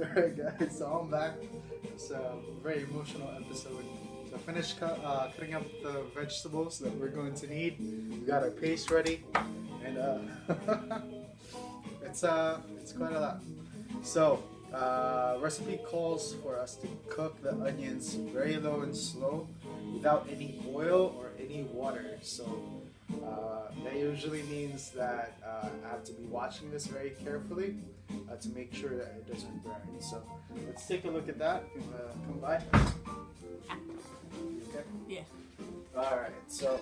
Alright guys, so I'm back. It's a very emotional episode. So I finished cutting up the vegetables that we're going to need. We got our paste ready, and it's quite a lot. So recipe calls for us to cook the onions very low and slow, without any oil or any water. So that usually means that I have to be watching this very carefully to make sure that it doesn't burn. So let's take a look at that. If you want to come by. Okay? Yeah. Alright, so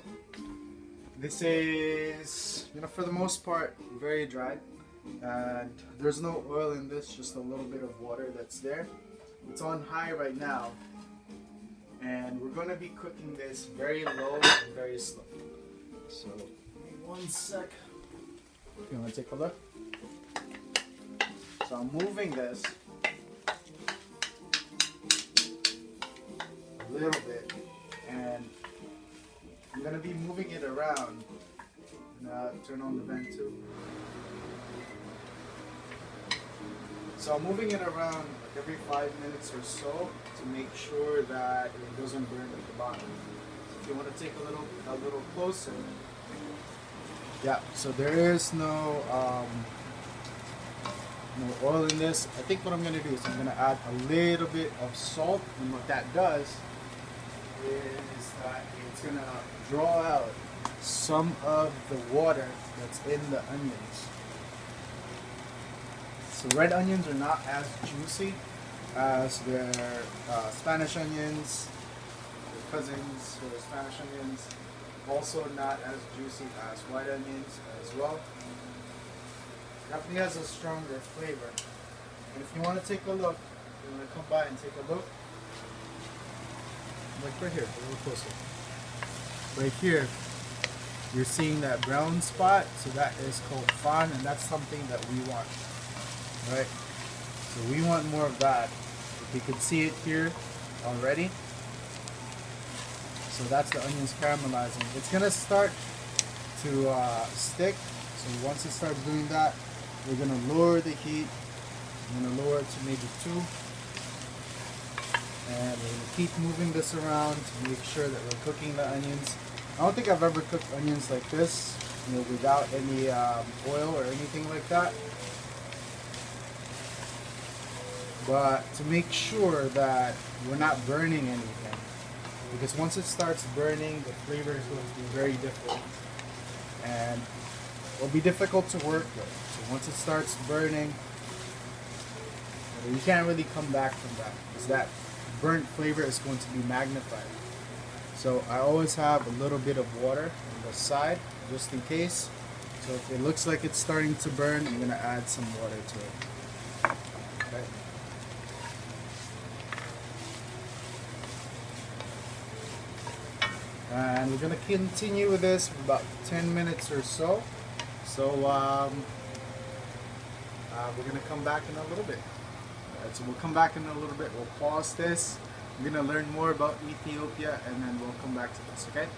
this is, for the most part, very dry. And there's no oil in this, just a little bit of water that's there. It's on high right now. And we're going to be cooking this very low and very slow. So, give me 1 sec. You want to take a look? So I'm moving this a little bit, and I'm going to be moving it around. And turn on the vent too. So I'm moving it around like every 5 minutes or so to make sure that it doesn't burn at the bottom. So if you want to take a little closer, yeah. So there is no oil in this. I think what I'm gonna do is I'm gonna add a little bit of salt, and what that does is that it's gonna draw out some of the water that's in the onions. So red onions are not as juicy as their Spanish onions, their cousins, or Spanish onions. Also not as juicy as white onions as well. Definitely has a stronger flavor. And if you want to take a look, you want to come by and take a look. Like right here, a little closer. Right here, you're seeing that brown spot. So that is called fan, and that's something that we want. Right? So we want more of that. If you can see it here already. So that's the onions caramelizing. It's gonna start to stick. So once it starts doing that, we're gonna lower the heat. I'm gonna lower it to maybe 2. And we're gonna keep moving this around to make sure that we're cooking the onions. I don't think I've ever cooked onions like this, without any oil or anything like that. But to make sure that we're not burning anything, because once it starts burning, the flavor is going to be very different, and it'll be difficult to work with. So once it starts burning, you can't really come back from that, because that burnt flavor is going to be magnified. So I always have a little bit of water on the side, just in case. So if it looks like it's starting to burn, I'm going to add some water to it. Okay. And we're gonna continue with this for about 10 minutes or so. So we're gonna come back in a little bit. Alright, so we'll come back in a little bit. We'll pause this. We're gonna learn more about Ethiopia, and then we'll come back to this. Okay?